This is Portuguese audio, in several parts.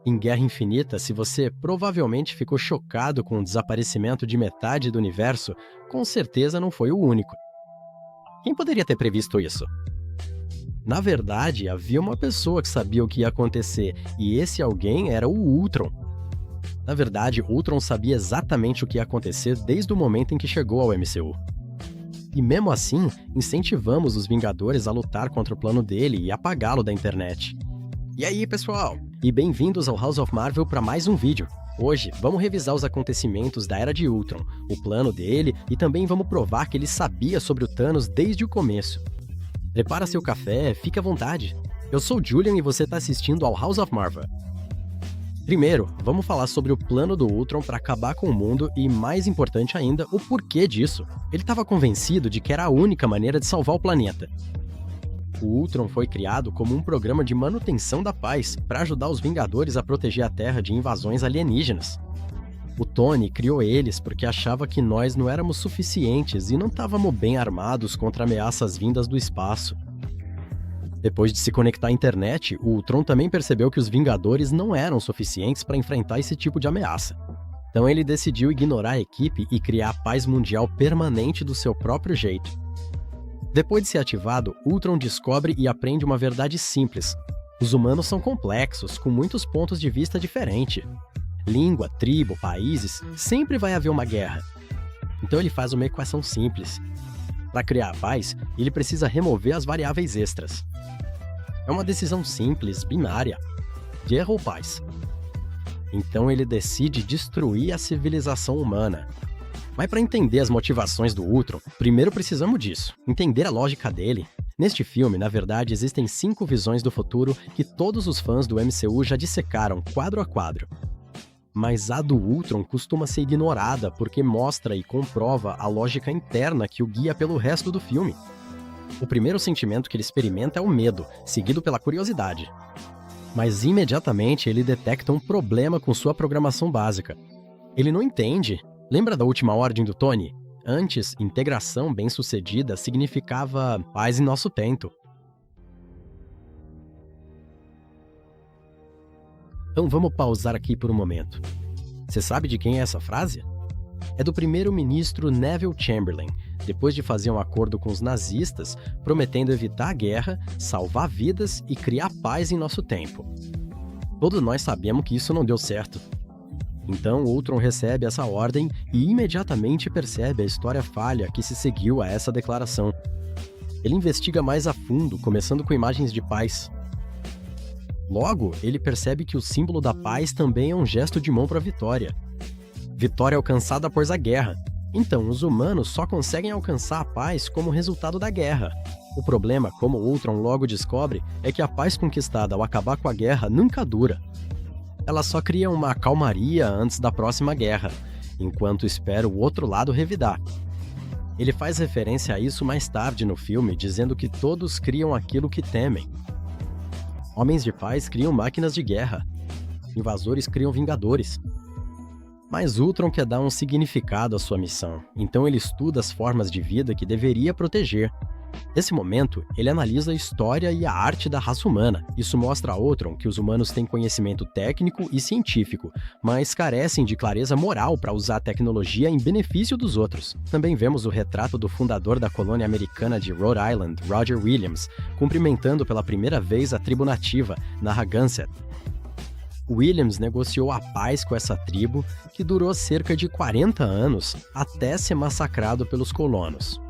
Em Guerra Infinita, se você provavelmente ficou chocado com o desaparecimento de metade do universo, com certeza não foi o único. Quem poderia ter previsto isso? Na verdade, havia uma pessoa que sabia o que ia acontecer, e esse alguém era o Ultron. Na verdade, Ultron sabia exatamente o que ia acontecer desde o momento em que chegou ao MCU. E mesmo assim, incentivamos os Vingadores a lutar contra o plano dele e apagá-lo da internet. E aí, pessoal? E bem-vindos ao House of Marvel para mais um vídeo. Hoje, vamos revisar os acontecimentos da Era de Ultron, o plano dele e também vamos provar que ele sabia sobre o Thanos desde o começo. Prepara seu café, fique à vontade. Eu sou o Julian e você está assistindo ao House of Marvel. Primeiro, vamos falar sobre o plano do Ultron para acabar com o mundo e, mais importante ainda, o porquê disso. Ele estava convencido de que era a única maneira de salvar o planeta. O Ultron foi criado como um programa de manutenção da paz para ajudar os Vingadores a proteger a Terra de invasões alienígenas. O Tony criou eles porque achava que nós não éramos suficientes e não estávamos bem armados contra ameaças vindas do espaço. Depois de se conectar à internet, o Ultron também percebeu que os Vingadores não eram suficientes para enfrentar esse tipo de ameaça. Então ele decidiu ignorar a equipe e criar a paz mundial permanente do seu próprio jeito. Depois de ser ativado, Ultron descobre e aprende uma verdade simples. Os humanos são complexos, com muitos pontos de vista diferentes. Língua, tribo, países, sempre vai haver uma guerra. Então ele faz uma equação simples. Para criar a paz, ele precisa remover as variáveis extras. É uma decisão simples, binária. Guerra ou paz? Então ele decide destruir a civilização humana. Mas para entender as motivações do Ultron, primeiro precisamos disso, entender a lógica dele. Neste filme, na verdade, existem 5 visões do futuro que todos os fãs do MCU já dissecaram quadro a quadro. Mas a do Ultron costuma ser ignorada porque mostra e comprova a lógica interna que o guia pelo resto do filme. O primeiro sentimento que ele experimenta é o medo, seguido pela curiosidade. Mas imediatamente ele detecta um problema com sua programação básica. Ele não entende. Lembra da última ordem do Tony? Antes, integração bem-sucedida significava paz em nosso tempo. Então vamos pausar aqui por um momento. Você sabe de quem é essa frase? É do primeiro-ministro Neville Chamberlain, depois de fazer um acordo com os nazistas, prometendo evitar a guerra, salvar vidas e criar paz em nosso tempo. Todos nós sabemos que isso não deu certo. Então Ultron recebe essa ordem e imediatamente percebe a história falha que se seguiu a essa declaração. Ele investiga mais a fundo, começando com imagens de paz. Logo, ele percebe que o símbolo da paz também é um gesto de mão para a vitória. Vitória alcançada após a guerra. Então, os humanos só conseguem alcançar a paz como resultado da guerra. O problema, como Ultron logo descobre, é que a paz conquistada ao acabar com a guerra nunca dura. Ela só cria uma calmaria antes da próxima guerra, enquanto espera o outro lado revidar. Ele faz referência a isso mais tarde no filme, dizendo que todos criam aquilo que temem. Homens de paz criam máquinas de guerra. Invasores criam vingadores. Mas Ultron quer dar um significado à sua missão, então ele estuda as formas de vida que deveria proteger. Nesse momento, ele analisa a história e a arte da raça humana. Isso mostra a Ultron que os humanos têm conhecimento técnico e científico, mas carecem de clareza moral para usar a tecnologia em benefício dos outros. Também vemos o retrato do fundador da colônia americana de Rhode Island, Roger Williams, cumprimentando pela primeira vez a tribo nativa, Narragansett. Williams negociou a paz com essa tribo, que durou cerca de 40 anos, até ser massacrado pelos colonos.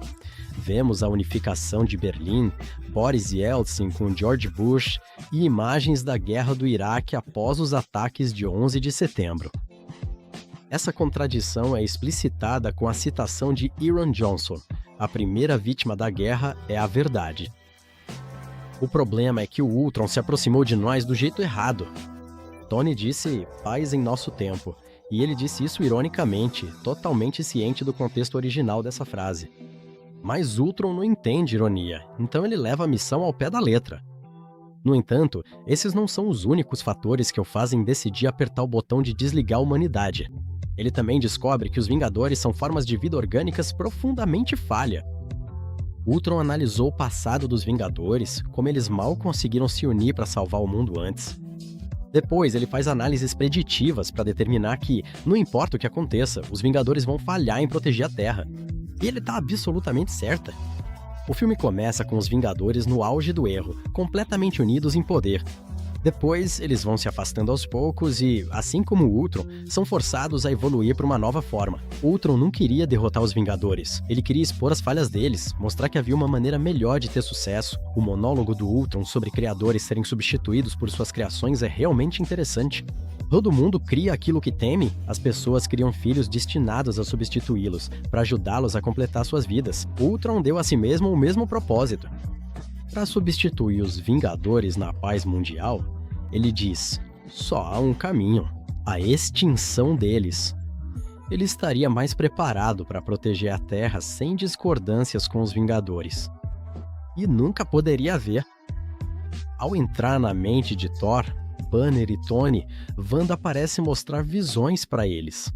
Vemos a unificação de Berlim, Boris Yeltsin com George Bush e imagens da guerra do Iraque após os ataques de 11 de setembro. Essa contradição é explicitada com a citação de Aaron Johnson: a primeira vítima da guerra é a verdade. O problema é que o Ultron se aproximou de nós do jeito errado. Tony disse paz em nosso tempo, e ele disse isso ironicamente, totalmente ciente do contexto original dessa frase. Mas Ultron não entende ironia, então ele leva a missão ao pé da letra. No entanto, esses não são os únicos fatores que o fazem decidir apertar o botão de desligar a humanidade. Ele também descobre que os Vingadores são formas de vida orgânicas profundamente falha. Ultron analisou o passado dos Vingadores, como eles mal conseguiram se unir para salvar o mundo antes. Depois, ele faz análises preditivas para determinar que, não importa o que aconteça, os Vingadores vão falhar em proteger a Terra. E ele tá absolutamente certa. O filme começa com os Vingadores no auge do erro, completamente unidos em poder. Depois, eles vão se afastando aos poucos e, assim como o Ultron, são forçados a evoluir para uma nova forma. O Ultron não queria derrotar os Vingadores, ele queria expor as falhas deles, mostrar que havia uma maneira melhor de ter sucesso. O monólogo do Ultron sobre criadores serem substituídos por suas criações é realmente interessante. Todo mundo cria aquilo que teme, as pessoas criam filhos destinados a substituí-los, para ajudá-los a completar suas vidas. O Ultron deu a si mesmo o mesmo propósito. Para substituir os Vingadores na paz mundial, ele diz: só há um caminho, a extinção deles. Ele estaria mais preparado para proteger a Terra sem discordâncias com os Vingadores. E nunca poderia haver. Ao entrar na mente de Thor, Banner e Tony, Wanda parece mostrar visões para eles.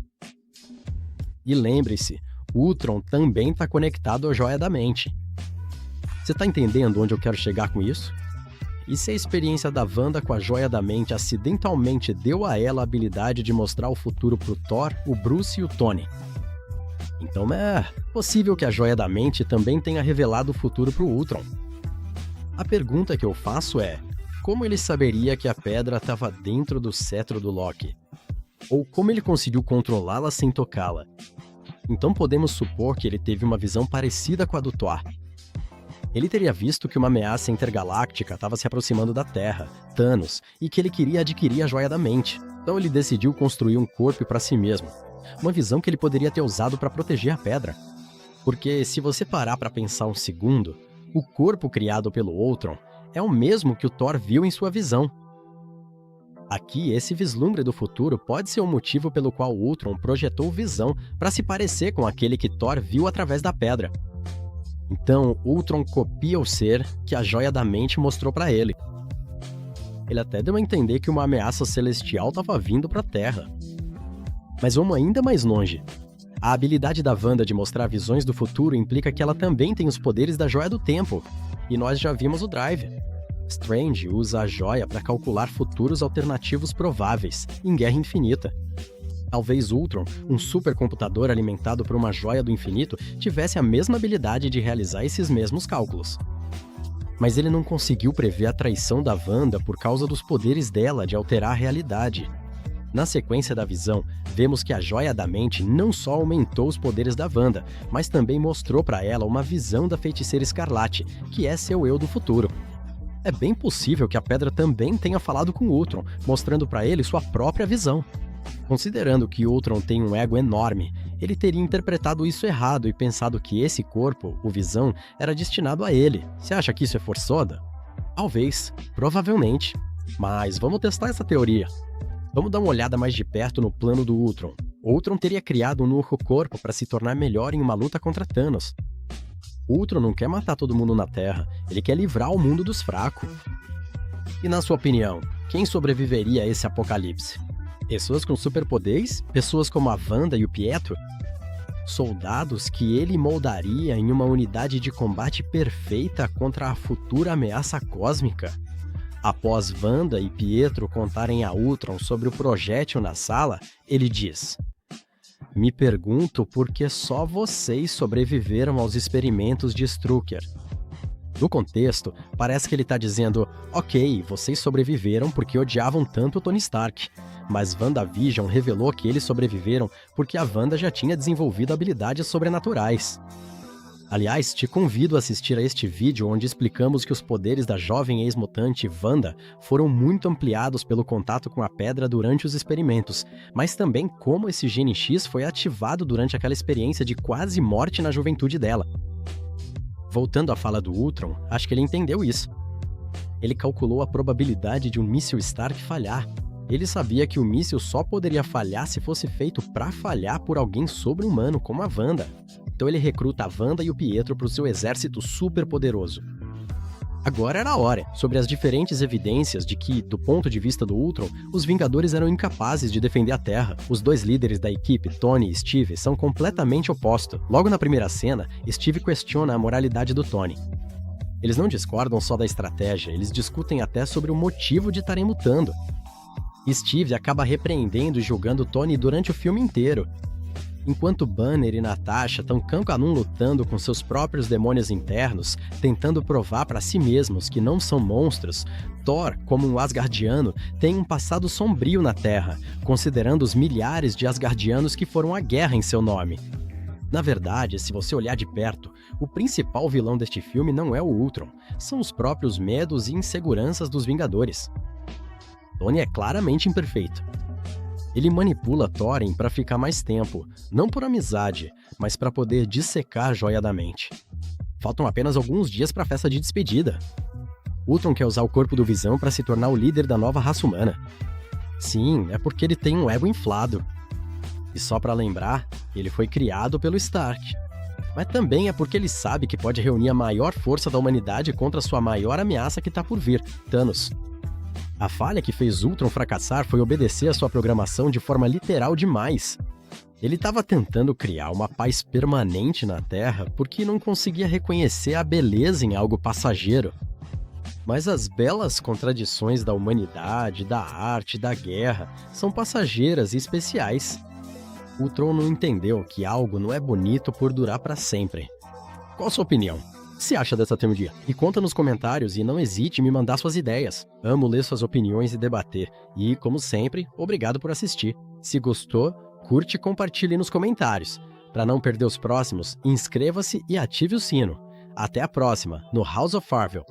E lembre-se, Ultron também está conectado à Joia da Mente. Você tá entendendo onde eu quero chegar com isso? E se a experiência da Wanda com a Joia da Mente acidentalmente deu a ela a habilidade de mostrar o futuro pro Thor, o Bruce e o Tony? Então é possível que a Joia da Mente também tenha revelado o futuro pro Ultron. A pergunta que eu faço é: como ele saberia que a pedra estava dentro do cetro do Loki? Ou como ele conseguiu controlá-la sem tocá-la? Então podemos supor que ele teve uma visão parecida com a do Thor. Ele teria visto que uma ameaça intergaláctica estava se aproximando da Terra, Thanos, e que ele queria adquirir a Joia da Mente. Então ele decidiu construir um corpo para si mesmo. Uma visão que ele poderia ter usado para proteger a pedra. Porque se você parar para pensar um segundo, o corpo criado pelo Ultron é o mesmo que o Thor viu em sua visão. Aqui, esse vislumbre do futuro pode ser o motivo pelo qual o Ultron projetou Visão para se parecer com aquele que Thor viu através da pedra. Então, Ultron copia o ser que a Joia da Mente mostrou para ele. Ele até deu a entender que uma ameaça celestial estava vindo para a Terra. Mas vamos ainda mais longe. A habilidade da Wanda de mostrar visões do futuro implica que ela também tem os poderes da Joia do Tempo. E nós já vimos o Drive. Strange usa a joia para calcular futuros alternativos prováveis, em Guerra Infinita. Talvez Ultron, um supercomputador alimentado por uma joia do infinito, tivesse a mesma habilidade de realizar esses mesmos cálculos. Mas ele não conseguiu prever a traição da Wanda por causa dos poderes dela de alterar a realidade. Na sequência da visão, vemos que a Joia da Mente não só aumentou os poderes da Wanda, mas também mostrou para ela uma visão da Feiticeira Escarlate, que é seu eu do futuro. É bem possível que a Pedra também tenha falado com Ultron, mostrando para ele sua própria visão. Considerando que Ultron tem um ego enorme, ele teria interpretado isso errado e pensado que esse corpo, o Visão, era destinado a ele. Você acha que isso é forçado? Talvez, provavelmente. Mas vamos testar essa teoria. Vamos dar uma olhada mais de perto no plano do Ultron. Ultron teria criado um novo corpo para se tornar melhor em uma luta contra Thanos. Ultron não quer matar todo mundo na Terra, ele quer livrar o mundo dos fracos. E na sua opinião, quem sobreviveria a esse apocalipse? Pessoas com superpoderes? Pessoas como a Wanda e o Pietro? Soldados que ele moldaria em uma unidade de combate perfeita contra a futura ameaça cósmica? Após Wanda e Pietro contarem a Ultron sobre o projétil na sala, ele diz: "Me pergunto por que só vocês sobreviveram aos experimentos de Strucker." No contexto, parece que ele está dizendo: ok, vocês sobreviveram porque odiavam tanto o Tony Stark, mas WandaVision revelou que eles sobreviveram porque a Wanda já tinha desenvolvido habilidades sobrenaturais. Aliás, te convido a assistir a este vídeo onde explicamos que os poderes da jovem ex-mutante Wanda foram muito ampliados pelo contato com a pedra durante os experimentos, mas também como esse gene X foi ativado durante aquela experiência de quase morte na juventude dela. Voltando à fala do Ultron, acho que ele entendeu isso. Ele calculou a probabilidade de um míssil Stark falhar. Ele sabia que o míssil só poderia falhar se fosse feito para falhar por alguém sobre-humano como a Wanda. Então ele recruta a Wanda e o Pietro para o seu exército superpoderoso. Agora era a hora, sobre as diferentes evidências de que, do ponto de vista do Ultron, os Vingadores eram incapazes de defender a Terra. Os dois líderes da equipe, Tony e Steve, são completamente opostos. Logo na primeira cena, Steve questiona a moralidade do Tony. Eles não discordam só da estratégia, eles discutem até sobre o motivo de estarem lutando. Steve acaba repreendendo e julgando Tony durante o filme inteiro. Enquanto Banner e Natasha estão cancanum lutando com seus próprios demônios internos, tentando provar para si mesmos que não são monstros, Thor, como um Asgardiano, tem um passado sombrio na Terra, considerando os milhares de Asgardianos que foram à guerra em seu nome. Na verdade, se você olhar de perto, o principal vilão deste filme não é o Ultron, são os próprios medos e inseguranças dos Vingadores. Tony é claramente imperfeito. Ele manipula Thorin para ficar mais tempo, não por amizade, mas para poder dissecar a joia da mente. Faltam apenas alguns dias para a festa de despedida. Ultron quer usar o corpo do Visão para se tornar o líder da nova raça humana. Sim, é porque ele tem um ego inflado. E só para lembrar, ele foi criado pelo Stark. Mas também é porque ele sabe que pode reunir a maior força da humanidade contra sua maior ameaça que está por vir, Thanos. A falha que fez Ultron fracassar foi obedecer a sua programação de forma literal demais. Ele estava tentando criar uma paz permanente na Terra porque não conseguia reconhecer a beleza em algo passageiro. Mas as belas contradições da humanidade, da arte, da guerra são passageiras e especiais. Ultron não entendeu que algo não é bonito por durar para sempre. Qual a sua opinião? O que você acha dessa teoria? E conta nos comentários e não hesite em me mandar suas ideias. Amo ler suas opiniões e debater. E, como sempre, obrigado por assistir. Se gostou, curte e compartilhe nos comentários. Para não perder os próximos, inscreva-se e ative o sino. Até a próxima, no House of Marvel.